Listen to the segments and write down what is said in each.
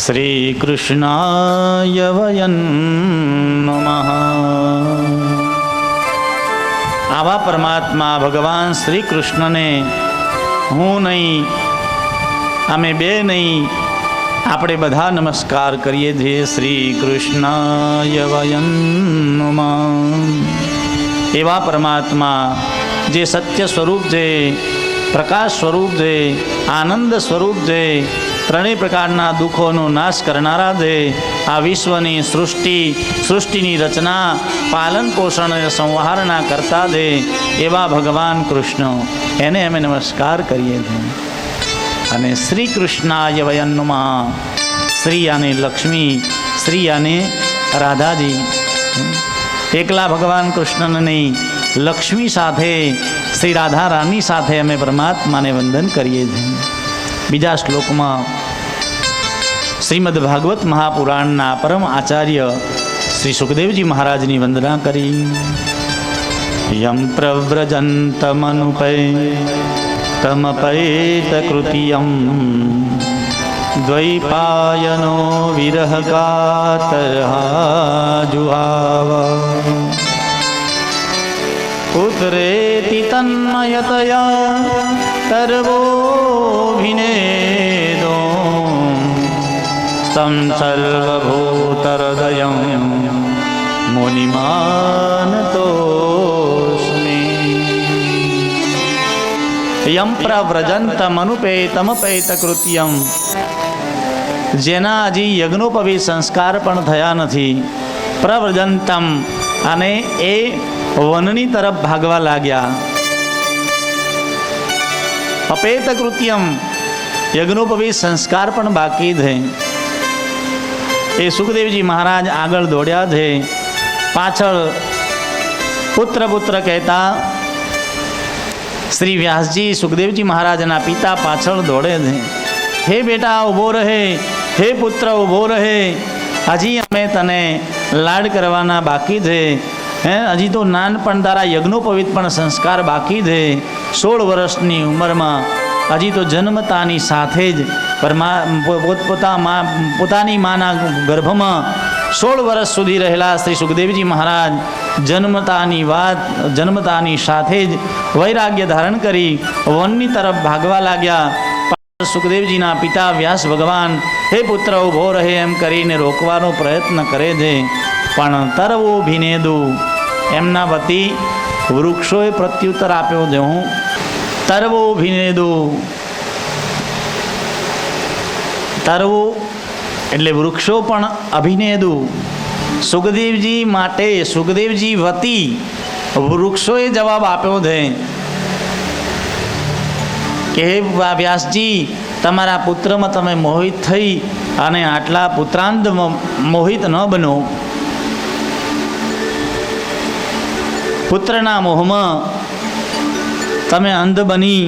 શ્રીકૃષ્ણાય વયં નમઃ। આવા પરમાત્મા ભગવાન શ્રી કૃષ્ણને હું નહીં, અમે બે નહીં, આપણે બધા નમસ્કાર કરીએ છીએ। શ્રી કૃષ્ણાય વયં નમઃ। એવા પરમાત્મા જે સત્ય સ્વરૂપ છે, પ્રકાશ સ્વરૂપ છે, આનંદ સ્વરૂપ છે, ત્રણેય પ્રકારના દુઃખોનો નાશ કરનારા છે, આ વિશ્વની સૃષ્ટિની રચના, પાલન પોષણ અને સંહારના કરતા છે, એવા ભગવાન કૃષ્ણ, એને અમે નમસ્કાર કરીએ છીએ। અને શ્રી કૃષ્ણાય વયં નમઃ। શ્રી અને લક્ષ્મી, શ્રી અને રાધાજી, એકલા ભગવાન કૃષ્ણને નહીં, લક્ષ્મી સાથે, શ્રી રાધા રાની સાથે અમે પરમાત્માને વંદન કરીએ છીએ। બીજા શ્લોકમાં શ્રીમદ ભાગવત મહાપુરાણના પરમ આચાર્ય શ્રી સુખદેવજી મહારાજની વંદના કરી। યમ પ્રવ્રજંતમનુપૈત કૃતિયમ દ્વૈપાયનો વિરહ કાતરઃ જુહાવ પુત્રેતિ તન્મયતયા તર્વોభిનેદો તમ સર્વભૂતહૃદયં મુનિમાનતોસ્મિ। યમ પ્રવ્રજંતમનુપેતમપૈત કૃત્યમ, જેના હજી યજ્ઞોપવિત સંસ્કાર પણ થયા નથી, પ્રવ્રજંતમ, અને એ વનની તરફ ભાગવા લાગ્યા। અપેત કૃત્યમ, યજ્ઞોપવિત સંસ્કાર પણ બાકી છે, એ સુખદેવજી મહારાજ આગળ દોડ્યા છે, પાછળ પુત્ર પુત્ર કહેતા શ્રી વ્યાસજી સુખદેવજી મહારાજના પિતા પાછળ દોડે છે। હે બેટા ઊભો રહે, હે પુત્ર ઊભો રહે, હજી અમે તને લાડ કરવાના બાકી છે, હજી તો નાનપણ, તારા યજ્ઞોપવિત પણ સંસ્કાર બાકી છે। 16 વર્ષની ઉંમરમાં, હજી તો જન્મતાની સાથે જ પોતાની માના ગર્ભમાં 16 વર્ષ સુધી રહેલા શ્રી સુખદેવજી મહારાજ જન્મતાની સાથે જ વૈરાગ્ય ધારણ કરી વનની તરફ ભાગવા લાગ્યા। સુખદેવજીના પિતા વ્યાસ ભગવાન હે પુત્ર ઊભો રહે એમ કરીને રોકવાનો પ્રયત્ન કરે છે, પણ તરવો ભીનેદુ, એમના વતી વૃક્ષોએ પ્રત્યુત્તર આપ્યો છે, હું તરવો ભીનેદુ, તરવું એટલે વૃક્ષો પણ અભિનેદુ, સુખદેવજી માટે, સુખદેવજી વતી વૃક્ષોએ જવાબ આપ્યો છે કે હે વ્યાસજી, તમારા પુત્રમાં તમે મોહિત થઈ અને આટલા પુત્રાંત મોહિત ન બનો। પુત્રના મોહમાં તમે અંધ બની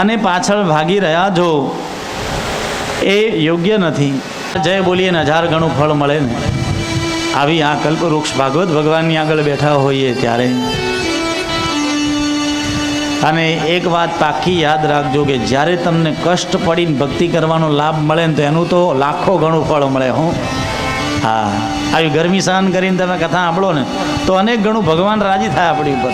અને પાછળ ભાગી રહ્યા છો, એ યોગ્ય નથી। જય બોલીએ ને 1000 ગણું ફળ મળે ને, આવી આ કલ્પવૃક્ષ ભાગવત ભગવાનની આગળ બેઠા હોઈએ ત્યારે। અને એક વાત પાકી યાદ રાખજો કે જ્યારે તમને કષ્ટ પડીને ભક્તિ કરવાનો લાભ મળે ને, તો એનું તો લાખો ગણું ફળ મળે। હું હા, આવી ગરમી સહન કરીને તમે કથા સાંભળો ને, તો અનેક ગણું ભગવાન રાજી થાય આપણી ઉપર।